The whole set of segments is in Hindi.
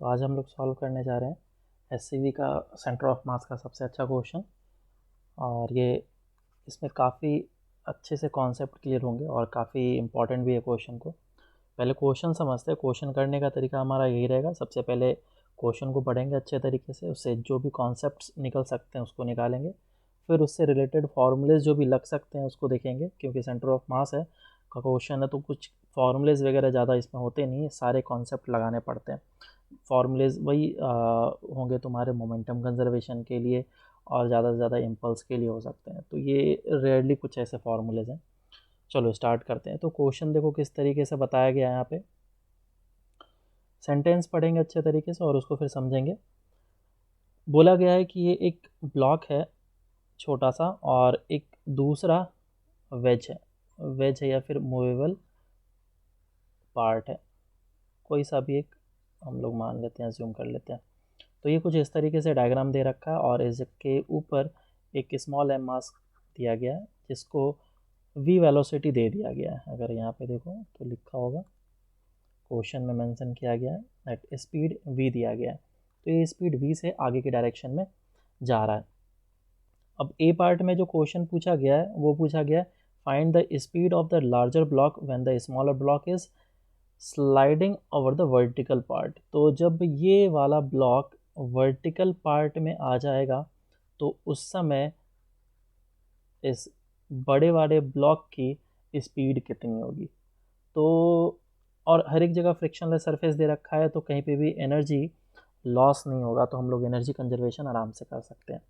तो आज हम लोग सॉल्व करने जा रहे हैं एससीवी का सेंटर ऑफ मास का सबसे अच्छा क्वेश्चन। और ये इसमें काफ़ी अच्छे से कॉन्सेप्ट क्लियर होंगे और काफ़ी इंपॉर्टेंट भी है क्वेश्चन को। पहले क्वेश्चन समझते हैं। क्वेश्चन करने का तरीका हमारा यही रहेगा, सबसे पहले क्वेश्चन को पढ़ेंगे अच्छे तरीके से, उससे जो भी कॉन्सेप्ट्स निकल सकते हैं उसको निकालेंगे, फिर उससे रिलेटेड फार्मूलेज जो भी लग सकते हैं उसको देखेंगे, क्योंकि सेंटर ऑफ मास है का क्वेश्चन है तो कुछ फार्मूलेज वगैरह ज़्यादा इसमें होते नहीं है, सारे कॉन्सेप्ट लगाने पड़ते हैं। फार्मूलेज वही होंगे तुम्हारे मोमेंटम कंजर्वेशन के लिए और ज़्यादा से ज़्यादा इम्पल्स के लिए हो सकते हैं, तो ये रेयरली कुछ ऐसे फार्मूलेज हैं। चलो स्टार्ट करते हैं। तो क्वेश्चन देखो किस तरीके से बताया गया है यहाँ पे। सेंटेंस पढ़ेंगे अच्छे तरीके से और उसको फिर समझेंगे। बोला गया है कि ये एक ब्लॉक है छोटा सा और एक दूसरा वेज है। वेज है या फिर मूवेबल पार्ट है, कोई सा भी एक हम लोग मान लेते हैं, ज्यूम कर लेते हैं। तो ये कुछ इस तरीके से डायग्राम दे रखा है और इसके ऊपर एक स्मॉल एम मास दिया गया है जिसको v वेलोसिटी दे दिया गया है। अगर यहाँ पे देखो तो लिखा होगा, क्वेश्चन में मेंशन किया गया है दैट स्पीड v दिया गया है, तो ये स्पीड v से आगे की डायरेक्शन में जा रहा है। अब ए पार्ट में जो क्वेश्चन पूछा गया है वो पूछा गया है find the speed of the larger block when the smaller block is sliding over the vertical part. तो जब ये वाला ब्लॉक वर्टिकल पार्ट में आ जाएगा तो उस समय इस बड़े वाले ब्लॉक की स्पीड कितनी होगी। तो और हर एक जगह फ्रिक्शनलेस सरफेस दे रखा है तो कहीं पे भी एनर्जी लॉस नहीं होगा, तो हम लोग एनर्जी कंजर्वेशन आराम से कर सकते हैं।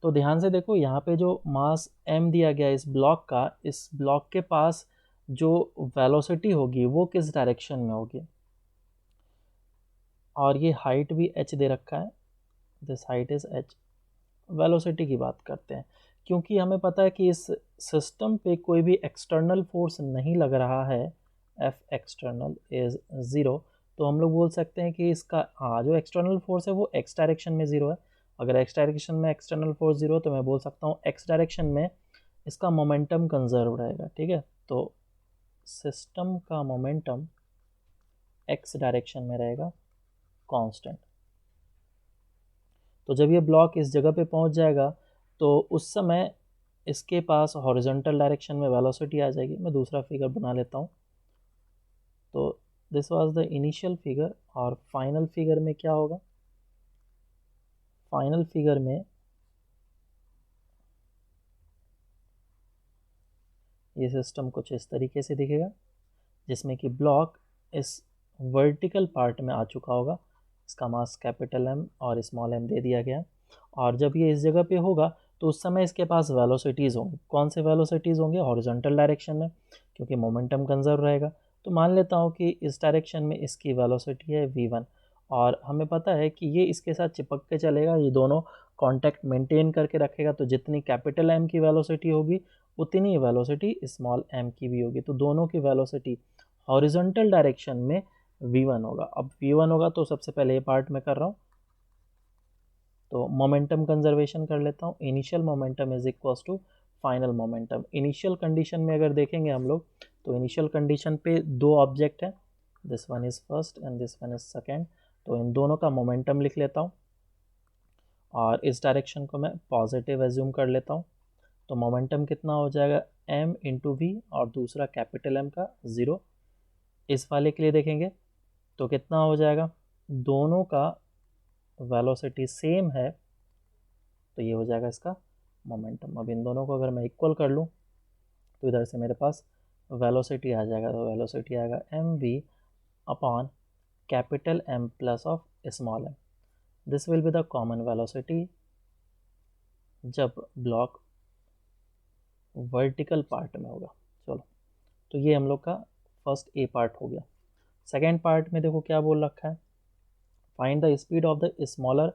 तो ध्यान से देखो, यहाँ पे जो मास m दिया गया इस ब्लॉक का, इस ब्लॉक के पास जो वेलोसिटी होगी वो किस डायरेक्शन में होगी, और ये हाइट भी h दे रखा है, this height is h। Velocity की बात करते हैं, क्योंकि हमें पता है कि इस सिस्टम पे कोई भी एक्सटर्नल फोर्स नहीं लग रहा है, F एक्सटर्नल इज ज़ीरो, तो हम लोग बोल सकते हैं कि इसका जो एक्सटर्नल फोर्स है वो x डायरेक्शन में ज़ीरो है। अगर x डायरेक्शन में एक्सटर्नल फोर्स ज़ीरो तो मैं बोल सकता हूँ x डायरेक्शन में इसका मोमेंटम कंजर्व रहेगा। ठीक है, तो सिस्टम का मोमेंटम x डायरेक्शन में रहेगा कांस्टेंट। तो जब ये ब्लॉक इस जगह पे पहुंच जाएगा तो उस समय इसके पास हॉरिजॉन्टल डायरेक्शन में वेलोसिटी आ जाएगी। मैं दूसरा फिगर बना लेता हूँ। तो this was the initial figure, और फाइनल फिगर में क्या होगा, फाइनल फिगर में ये सिस्टम कुछ इस तरीके से दिखेगा, जिसमें कि ब्लॉक इस वर्टिकल पार्ट में आ चुका होगा। इसका मास कैपिटल M और स्मॉल m दे दिया गया, और जब ये इस जगह पे होगा तो उस समय इसके पास वेलोसिटीज़ होंगी। कौन से वेलोसिटीज़ होंगे, हॉरिजॉन्टल डायरेक्शन में, क्योंकि मोमेंटम कंजर्व रहेगा। तो मान लेता हूँ कि इस डायरेक्शन में इसकी वेलोसिटी है v1, और हमें पता है कि ये इसके साथ चिपक के चलेगा, ये दोनों कांटेक्ट मेंटेन करके रखेगा। तो जितनी कैपिटल M की वेलोसिटी होगी उतनी वेलोसिटी स्मॉल m की भी होगी, तो दोनों की वेलोसिटी हॉरिजॉन्टल डायरेक्शन में v1 होगा। अब v1 होगा तो सबसे पहले ये पार्ट में कर रहा हूँ, तो मोमेंटम कंजर्वेशन कर लेता हूँ। Initial momentum is equal to final momentum. Initial condition में अगर देखेंगे हम लोग तो इनिशियल कंडीशन पे दो ऑब्जेक्ट हैं, this one is first and this one is second, तो इन दोनों का मोमेंटम लिख लेता हूँ और इस डायरेक्शन को मैं पॉजिटिव एज्यूम कर लेता हूँ। तो मोमेंटम कितना हो जाएगा, m इंटू वी, और दूसरा कैपिटल M का ज़ीरो। इस वाले के लिए देखेंगे तो कितना हो जाएगा, दोनों का वेलोसिटी सेम है तो ये हो जाएगा इसका मोमेंटम। अब इन दोनों को अगर मैं इक्वल कर लूँ तो इधर से मेरे पास वेलोसिटी आ जाएगा, तो वेलोसिटी आएगा mv upon capital M plus of small m। This will be the common velocity जब ब्लॉक वर्टिकल पार्ट में होगा। चलो, तो ये हम लोग का फर्स्ट ए पार्ट हो गया। सेकेंड पार्ट में देखो क्या बोल रखा है, find the speed of the smaller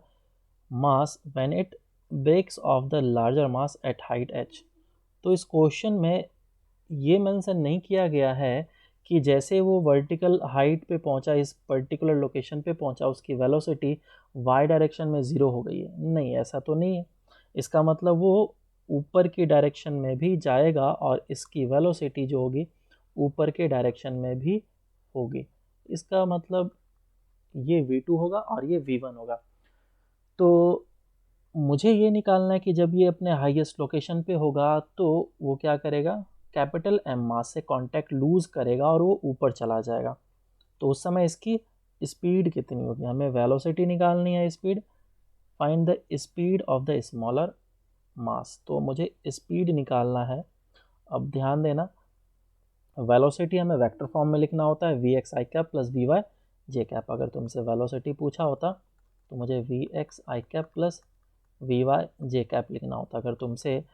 mass when it breaks off the larger mass at height h। तो इस क्वेश्चन में ये मेंशन नहीं किया गया है कि जैसे वो वर्टिकल हाइट पे पहुंचा, इस पर्टिकुलर लोकेशन पे पहुंचा, उसकी वेलोसिटी y डायरेक्शन में ज़ीरो हो गई है। नहीं, ऐसा तो नहीं है। इसका मतलब वो ऊपर की डायरेक्शन में भी जाएगा और इसकी वेलोसिटी जो होगी ऊपर के डायरेक्शन में भी होगी। इसका मतलब ये V2 होगा और ये V1 होगा। तो मुझे ये निकालना है कि जब ये अपने हाईएस्ट लोकेशन पे होगा तो वो क्या करेगा, कैपिटल एम मास से कांटेक्ट लूज करेगा और वो ऊपर चला जाएगा। तो उस समय इसकी स्पीड कितनी होगी, हमें वेलोसिटी निकालनी है, speed, find the speed of the smaller mass. तो मुझे स्पीड निकालना है। अब ध्यान देना, वेलोसिटी हमें वेक्टर फॉर्म में लिखना होता है, v x i cap plus v y j cap. अगर तुमसे वेलोसिटी पूछा होता तो मुझे v x i cap plus v y j cap लिखना होता। अगर तुमसे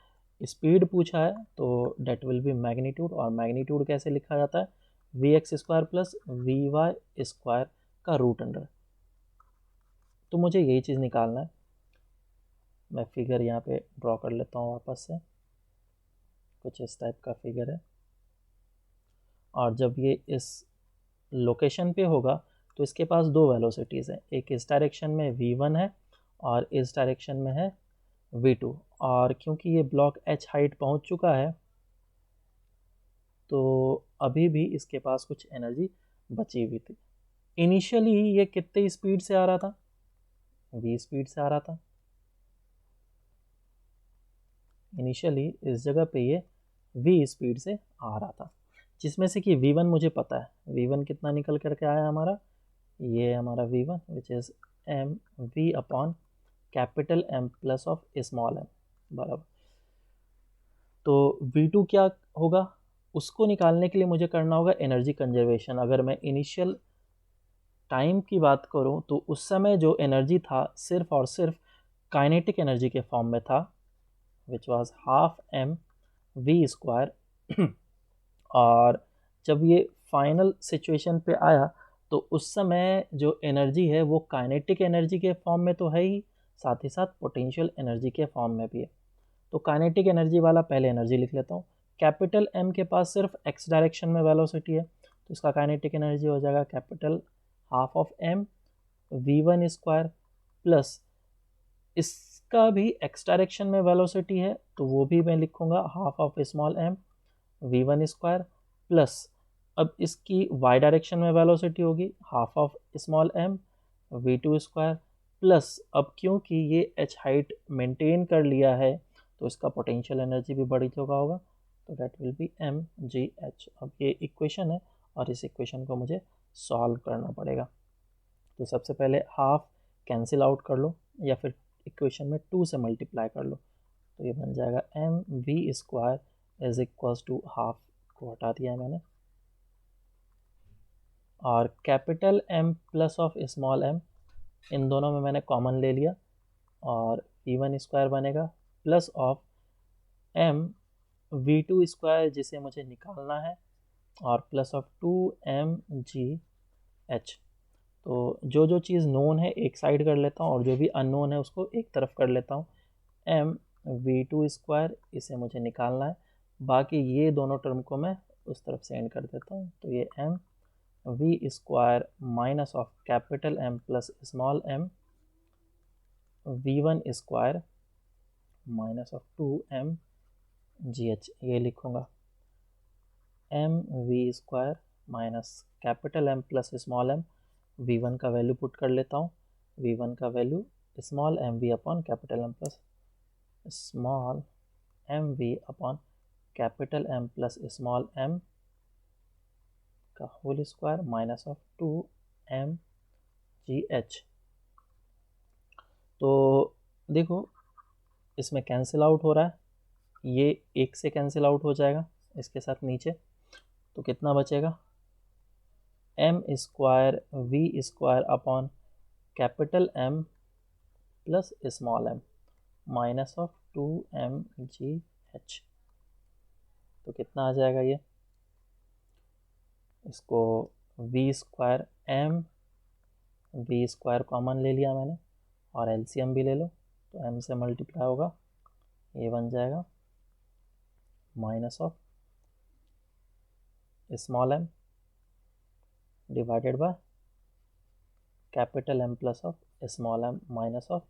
स्पीड पूछा है तो डेट विल बी मैग्नीट्यूड, और मैग्नीट्यूड कैसे लिखा जाता है, v x square plus v y square का रूट अंडर। तो मुझे यही चीज़ निकालना है। मैं फिगर यहाँ पे ड्रॉ कर लेता हूँ वापस से, कुछ इस टाइप का फिगर है। और जब ये इस लोकेशन पे होगा तो इसके पास दो वेलोसिटीज़ हैं, एक इस डायरेक्शन में v1 है और इस डायरेक्शन में है v2। और क्योंकि ये ब्लॉक h हाइट पहुंच चुका है तो अभी भी इसके पास कुछ एनर्जी बची हुई थी। इनिशियली ये कितने स्पीड से आ रहा था, v स्पीड से आ रहा था। इनिशियली इस जगह पे ये v स्पीड से आ रहा था, जिसमें से कि v1 मुझे पता है। v1 कितना निकल करके आया हमारा, ये हमारा v1 which is m v upon capital M plus of small m बराबर। तो v2 क्या होगा, उसको निकालने के लिए मुझे करना होगा एनर्जी कंजर्वेशन। अगर मैं इनिशियल टाइम की बात करूं तो उस समय जो एनर्जी था सिर्फ और सिर्फ काइनेटिक एनर्जी के फॉर्म में था, which was half m v square. और जब ये फाइनल सिचुएशन पे आया तो उस समय जो एनर्जी है वो काइनेटिक एनर्जी के फॉर्म में तो है ही, साथ ही साथ पोटेंशियल एनर्जी के फॉर्म में भी है। तो काइनेटिक एनर्जी वाला पहले एनर्जी लिख लेता हूँ। कैपिटल एम के पास सिर्फ एक्स डायरेक्शन में वेलोसिटी है, तो इसका काइनेटिक एनर्जी हो जाएगा capital half of m v one square plus इसका भी एक्स डायरेक्शन में वेलोसिटी है तो वो भी मैं लिखूंगा half of small m v one square plus अब इसकी वाई डायरेक्शन में वेलोसिटी होगी half of small m v two square plus अब क्योंकि ये एच हाइट मेंटेन कर लिया है तो इसका पोटेंशियल एनर्जी भी बढ़ चुका होगा, तो that will be m g h. अब ये इक्वेशन है और इस इक्वेशन को मुझे सॉल्व करना पड़ेगा। तो सबसे पहले हाफ कैंसिल आउट कर लो या फिर इक्वेशन में 2 से मल्टीप्लाई कर लो, तो ये बन जाएगा m v square is equals to half को हटा दिया है मैंने, और capital M plus of small m इन दोनों में मैंने कॉमन ले लिया और वी वन स्क्वायर बनेगा plus of m v two square जिसे मुझे निकालना है और प्लस ऑफ 2mgh। तो जो जो चीज़ नोन है एक साइड कर लेता हूँ और जो भी अननोन है उसको एक तरफ कर लेता हूँ। एम वी टू स्क्वायर इसे मुझे निकालना है, बाकी ये दोनों टर्म को मैं उस तरफ सेंड कर देता हूँ। तो ये m v square minus of capital M plus small m v one square minus of 2mgh ये लिखूँगा। M v square minus capital M plus small m, v one का वैल्यू पुट कर लेता हूँ, वी वन का value small m v upon capital M plus small m v upon capital M plus small m का whole square minus of 2mgh। तो देखो इसमें कैंसिल आउट हो रहा है, ये एक से कैंसिल आउट हो जाएगा इसके साथ नीचे, तो कितना बचेगा m square v square upon capital M plus small m minus of 2mgh। तो कितना आ जाएगा ये, इसको v square m v square common ले लिया मैंने और एलसीएम भी ले लो, तो एम से मल्टीप्लाई होगा, ये बन जाएगा minus of small m divided by capital M plus of small m minus of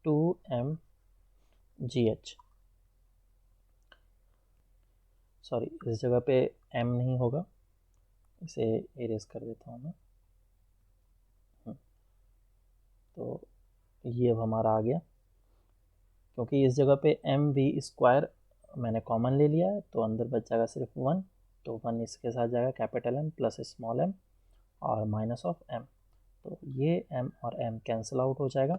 2mgh। Sorry इस जगह पे एम नहीं होगा, इसे इरेज कर देता हूँ मैं। ये अब हमारा आ गया, क्योंकि इस जगह पे एम वी स्क्वायर मैंने कॉमन ले लिया है, तो अंदर बच जाएगा सिर्फ 1, तो 1 इसके साथ जाएगा capital M plus small m और माइनस ऑफ m, तो ये m और m कैंसिल आउट हो जाएगा।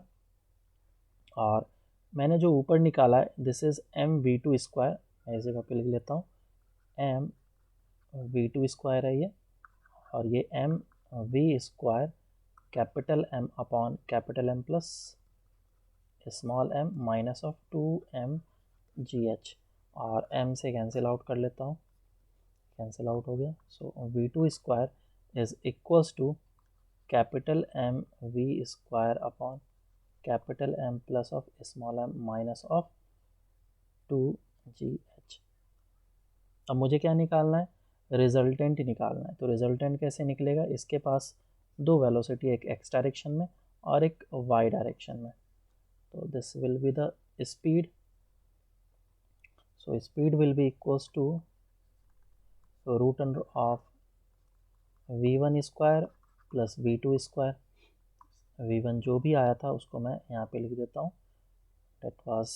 और मैंने जो ऊपर निकाला है this is m v two square, मैं इस जगह पे लिख लेता हूँ एम वी टू स्क्वायर है ये, और ये m v square capital M upon capital M plus small m minus of 2m GH, और m से कैंसिल आउट कर लेता हूँ, कैंसिल आउट हो गया। So v two square is equals to capital M v square upon capital M plus of small m minus of 2GH। अब मुझे क्या निकालना है, रिजल्टेंट निकालना है। तो रिजल्टेंट कैसे निकलेगा, इसके पास दो वेलोसिटी, एक x डायरेक्शन में और एक y डायरेक्शन में, तो this will be the speed. So speed will be equals to root under of v1 square plus v2 square. v1 जो भी आया था उसको मैं यहाँ पे लिख देता हूँ, डेट वाज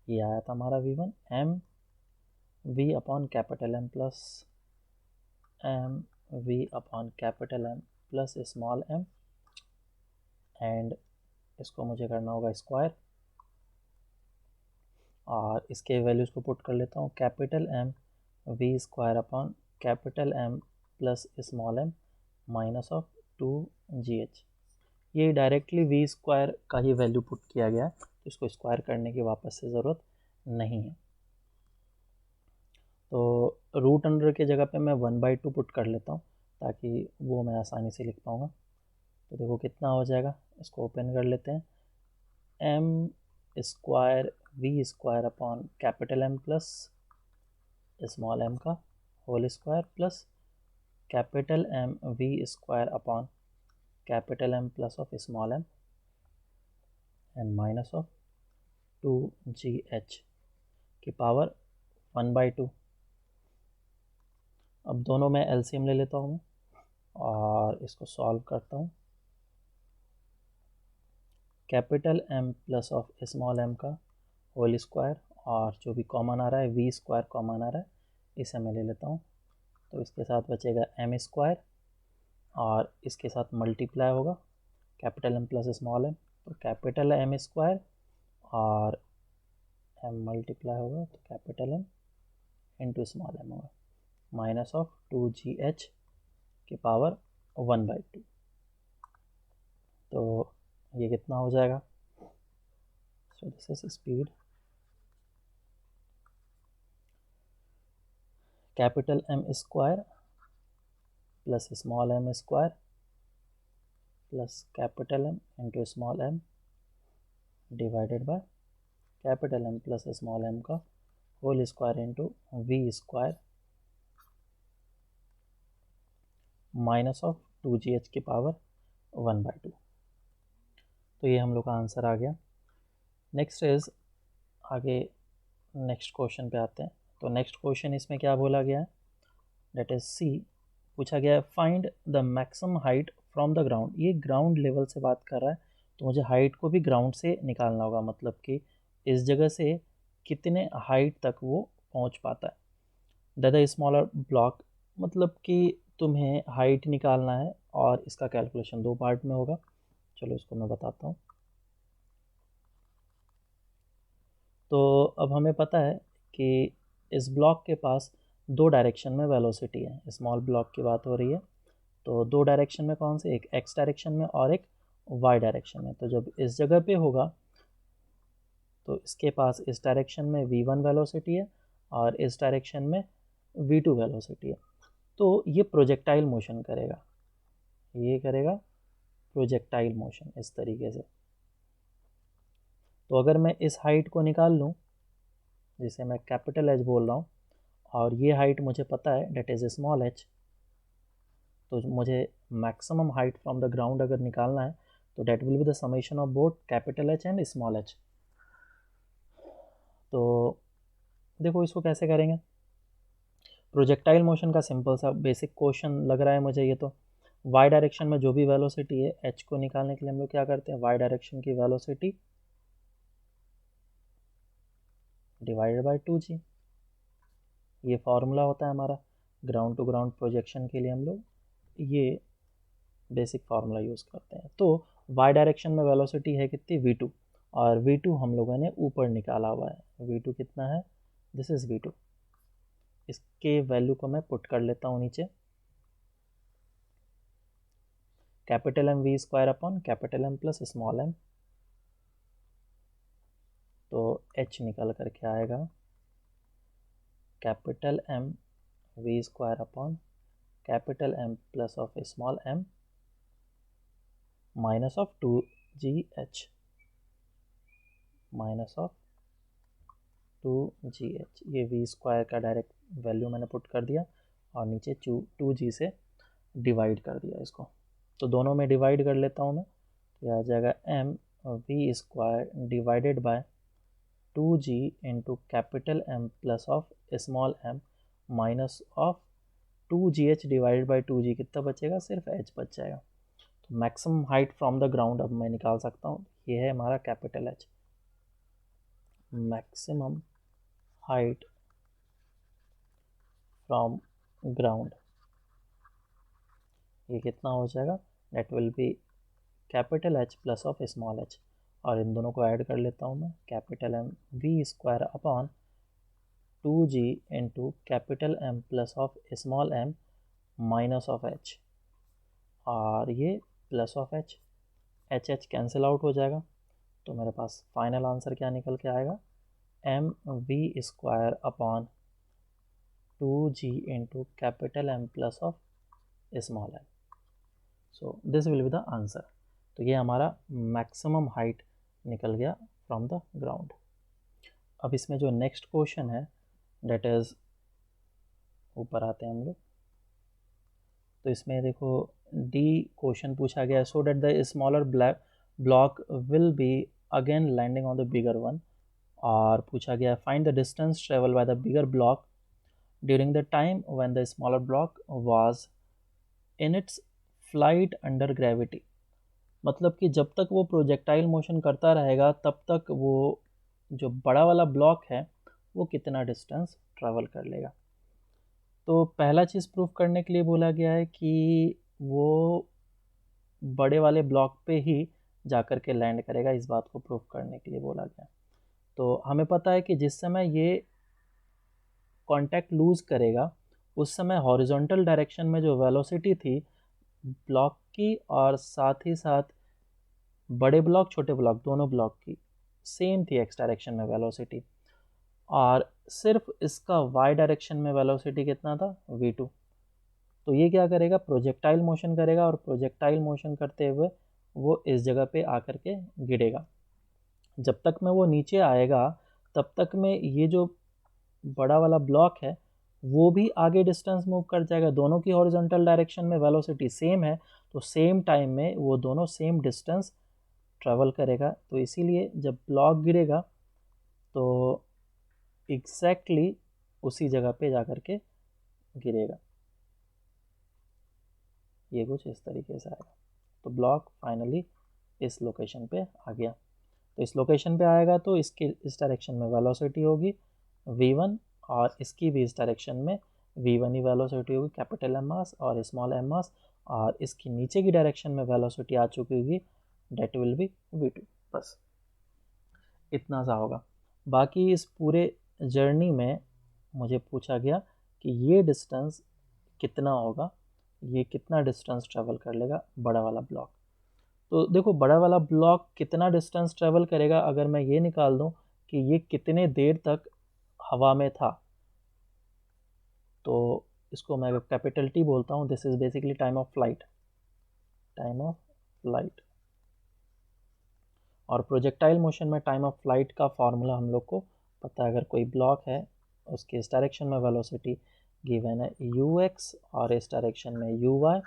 ये आया था हमारा v1 m v upon capital M plus m v upon capital M plus small m, and इसको मुझे करना होगा स्क्वायर, और इसके वैल्यूज़ को पुट कर लेता हूँ, capital M v square upon capital M plus small m minus of 2GH। ये डायरेक्टली v स्क्वायर का ही वैल्यू पुट किया गया है, तो इसको स्क्वायर करने की वापस से ज़रूरत नहीं है। तो रूट अंडर के जगह पे मैं 1/2 पुट कर लेता हूँ ताकि वो मैं आसानी से लिख पाऊँगा। तो देखो कितना हो जाएगा, इसको ओपन कर लेते हैं, m square v square upon capital M plus small m का whole square plus capital M v square upon capital M plus of small m and minus of 2GH की पावर 1/2। अब दोनों में एलसीएम ले लेता हूँ मैं और इसको सॉल्व करता हूँ, capital M plus of small m का होल स्क्वायर, और जो भी कॉमन आ रहा है v स्क्वायर कॉमन आ रहा है, इसे मैं ले लेता हूँ, तो इसके साथ बचेगा m स्क्वायर और इसके साथ मल्टीप्लाई होगा capital M plus small m, तो कैपिटल M स्क्वायर और m मल्टीप्लाई होगा तो capital M into small m होगा, माइनस ऑफ 2GH की पावर 1/2। तो ये कितना हो जाएगा, so this is speed capital M square plus small m square plus capital M into small m divided by capital M plus small m का whole square into v square minus of 2GH की पावर 1/2। तो ये हम लोग का आंसर आ गया। नेक्स्ट इज, आगे नेक्स्ट क्वेश्चन पे आते हैं। तो नेक्स्ट क्वेश्चन इसमें क्या बोला गया है, डेट इज सी, पूछा गया है find the maximum height from the ground. ये ग्राउंड लेवल से बात कर रहा है, तो मुझे हाइट को भी ग्राउंड से निकालना होगा, मतलब कि इस जगह से कितने हाइट तक वो पहुंच पाता है। द स्मॉलर ब्लॉक, मतलब कि तुम्हें हाइट निकालना है और इसका कैलकुलेशन दो पार्ट में होगा। चलो इसको मैं बताता हूँ। तो अब हमें पता है कि इस ब्लॉक के पास दो डायरेक्शन में वेलोसिटी है, स्मॉल ब्लॉक की बात हो रही है, तो दो डायरेक्शन में कौन से, एक एक्स डायरेक्शन में और एक वाई डायरेक्शन में। तो जब इस जगह पे होगा तो इसके पास इस डायरेक्शन में v1 वेलोसिटी है और इस डायरेक्शन में v2 वेलोसिटी है, तो ये प्रोजेक्टाइल मोशन करेगा, ये करेगा प्रोजेक्टाइल मोशन इस तरीके से। तो अगर मैं इस हाइट को निकाल लूँ, जिसे मैं कैपिटल H बोल रहा हूँ, और ये हाइट मुझे पता है डेट इज़ स्मॉल h, तो मुझे maximum height from the ground अगर निकालना है तो that will be the summation of both capital H and small h। तो देखो इसको कैसे करेंगे, प्रोजेक्टाइल मोशन का सिंपल सा बेसिक क्वेश्चन लग रहा है मुझे ये तो। वाई डायरेक्शन में जो भी वेलोसिटी है h को निकालने के लिए हम लोग क्या करते हैं, वाई डायरेक्शन की वेलोसिटी डिवाइडेड बाय 2g, ये फॉर्मूला होता है हमारा ग्राउंड टू ग्राउंड प्रोजेक्शन के लिए। हम लोग ये बेसिक फार्मूला यूज़ करते हैं। तो वाई डायरेक्शन में वेलोसिटी है कितनी, v2, और v2 हम लोगों ने ऊपर निकाला हुआ है। v2 कितना है, दिस इज v2। इसके वैल्यू को मैं पुट कर लेता हूँ नीचे, capital M v square upon capital M plus small m, तो h निकल करके आएगा capital M v square upon capital M plus of small m minus of 2gh, minus of 2gh। ये v स्क्वायर का डायरेक्ट वैल्यू मैंने पुट कर दिया और नीचे 2g से डिवाइड कर दिया इसको, तो दोनों में डिवाइड कर लेता हूँ मैं, तो यह आ जाएगा m v square divided by 2g into capital M plus of small m minus of 2gh divided by 2g, कितना बचेगा, सिर्फ h बच जाएगा। तो maximum height from the ground अब मैं निकाल सकता हूँ, ये है हमारा capital H, maximum height from ground, ये कितना हो जाएगा, that will be capital H plus of small h, और इन दोनों को ऐड कर लेता हूँ मैं, capital M v square upon 2g into capital M plus of small m minus of h, और ये plus of h, h cancel out हो जाएगा, तो मेरे पास फाइनल आंसर क्या निकल के आएगा, m v square upon 2g into capital M plus of small m। So this will be the answer. तो ये हमारा मैक्सिमम हाइट निकल गया फ्रॉम द ग्राउंड। अब इसमें जो नेक्स्ट क्वेश्चन है डेट इज़, ऊपर आते हैं हम लोग, तो इसमें देखो डी क्वेश्चन पूछा गया, so that the smaller block will be again landing on the bigger one, और पूछा गया find the distance travel by the bigger block during the time when the smaller block was in its flight under gravity. मतलब कि जब तक वो प्रोजेक्टाइल मोशन करता रहेगा तब तक वो जो बड़ा वाला ब्लॉक है वो कितना डिस्टेंस ट्रैवल कर लेगा। तो पहला चीज़ प्रूफ करने के लिए बोला गया है कि वो बड़े वाले ब्लॉक पे ही जाकर के लैंड करेगा, इस बात को प्रूफ करने के लिए बोला गया। तो हमें पता है कि जिस समय ये कांटेक्ट लूज़ करेगा उस समय हॉरिजॉन्टल डायरेक्शन में जो वेलोसिटी थी ब्लॉक की, और साथ ही साथ बड़े ब्लॉक छोटे ब्लॉक दोनों ब्लॉक की सेम थी एक्स डायरेक्शन में वेलोसिटी, और सिर्फ इसका वाई डायरेक्शन में वेलोसिटी कितना था, v2। तो ये क्या करेगा, प्रोजेक्टाइल मोशन करेगा, और प्रोजेक्टाइल मोशन करते हुए वो इस जगह पे आकर के गिरेगा। जब तक में वो नीचे आएगा तब तक में ये जो बड़ा वाला ब्लॉक है वो भी आगे डिस्टेंस मूव कर जाएगा, दोनों की हॉरिजॉन्टल डायरेक्शन में वेलोसिटी सेम है, तो सेम टाइम में वो दोनों सेम डिस्टेंस ट्रैवल करेगा। तो इसीलिए जब ब्लॉक गिरेगा तो एग्जैक्टली उसी जगह पे जाकर के गिरेगा, ये कुछ इस तरीके से आएगा। तो ब्लॉक फाइनली इस लोकेशन पे आ गया, तो इस लोकेशन पे आएगा तो इसके इस डायरेक्शन में वेलोसिटी होगी v1, और इसकी भी इस डायरेक्शन में v1 ही वेलोसिटी होगी, कैपिटल M मास और स्मॉल m मास, और इसकी नीचे की डायरेक्शन में वेलोसिटी आ चुकी होगी, डेट विल बी v2। बस इतना सा होगा। बाकी इस पूरे जर्नी में मुझे पूछा गया कि ये डिस्टेंस कितना होगा, ये कितना डिस्टेंस ट्रैवल कर लेगा बड़ा वाला ब्लॉक। तो देखो बड़ा वाला ब्लॉक कितना डिस्टेंस ट्रैवल करेगा, अगर मैं ये निकाल दूं कि ये कितने देर तक हवा में था, तो इसको मैं कैपिटल T बोलता हूँ, this is basically time of flight, time of flight. और प्रोजेक्टाइल मोशन में टाइम ऑफ फ्लाइट का फॉर्मूला हम लोग को पता है, अगर कोई ब्लॉक है उसके इस डायरेक्शन में वेलोसिटी गिवन है ux और इस डायरेक्शन में uy,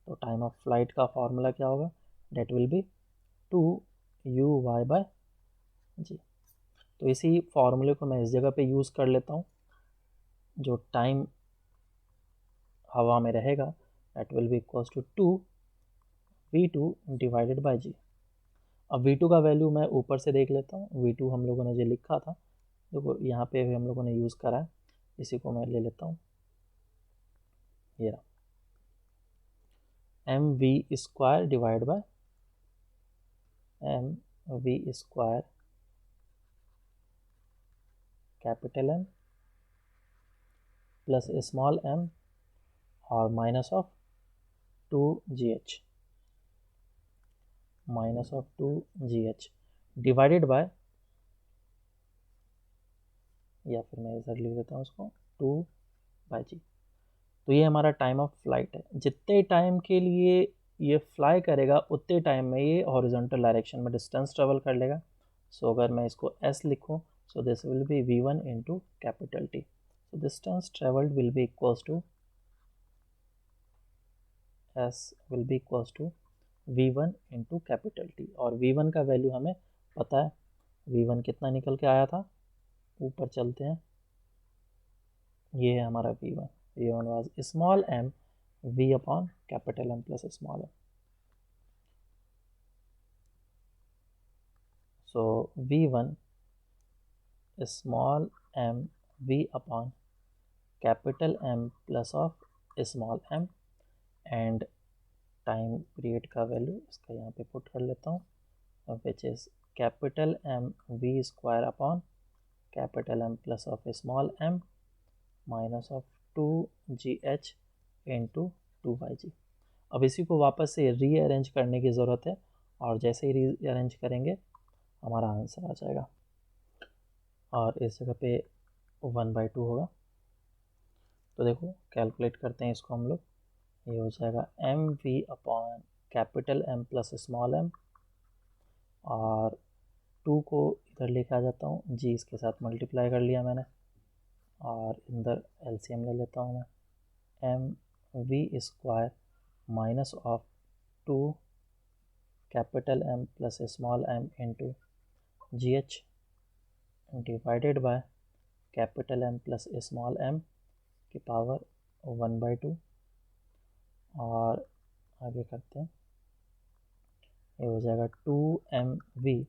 तो टाइम ऑफ फ्लाइट का फॉर्मूला क्या होगा, डेट विल बी 2uy/g। तो इसी फॉर्मूले को मैं इस जगह पे यूज़ कर लेता हूँ, जो टाइम हवा में रहेगा that will be equals to V2 divided by G। अब V2 का वैल्यू मैं ऊपर से देख लेता हूँ। V2 हम लोगों ने जो लिखा था, देखो यहाँ पे भी हम लोगों ने यूज़ करा है, इसी को मैं ले लेता हूँ। ये रहा mv square divide by mv square capital M plus small m और minus of 2gh divided bye, या फिर मैं इधर लिख देता हूँ उसको 2/g। तो ये हमारा टाइम ऑफ फ्लाइट है। जितने टाइम के लिए ये फ्लाई करेगा उतने टाइम में ये हॉरिजॉन्टल डायरेक्शन में डिस्टेंस ट्रेवल कर लेगा। सो अगर मैं इसको s लिखूँ, so this will be v1 into capital T। So distance travelled will be equals to s will be equals to v1 into capital T। और v1 का वैल्यू हमें पता है, v1 कितना निकल के आया था, ऊपर चलते हैं, ये है हमारा v1 was small m v upon capital M plus small m। So v1 small m v upon capital M plus of small m, and time period का वैल्यू इसका यहाँ पे पुट कर लेता हूँ, which is capital M v square upon capital M plus of small m minus of 2gh into 2/g। अब इसी को वापस से रीअरेंज करने की ज़रूरत है, और जैसे ही रीअरेंज करेंगे हमारा आंसर आ जाएगा, और इस जगह पे 1/2 होगा। तो देखो कैलकुलेट करते हैं इसको हम लोग, ये हो जाएगा mv upon capital M plus small m, और 2 को इधर लेके आ जाता हूँ, g इसके साथ मल्टीप्लाई कर लिया मैंने, और इधर LCM ले लेता हूँ मैं, mv square minus of 2 capital M plus small m into gh divided by capital M plus small m की पावर 1/2। और आगे करते हैं, ये हो जाएगा 2mv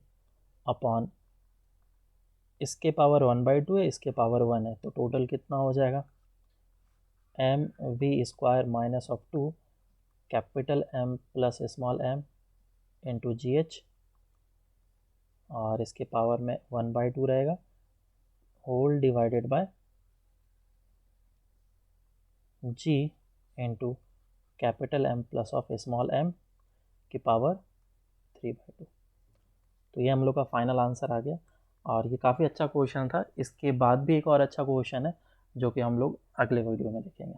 अपॉन, इसके पावर 1/2 है, इसके पावर 1 है, तो टोटल कितना हो जाएगा, mv square minus of 2 capital M plus small m into gh, और इसके पावर में 1/2 रहेगा, whole divided by g into capital M plus of small m की पावर 3/2। तो ये हम लोग का फाइनल आंसर आ गया, और ये काफ़ी अच्छा क्वेश्चन था। इसके बाद भी एक और अच्छा क्वेश्चन है जो कि हम लोग अगले वीडियो में देखेंगे।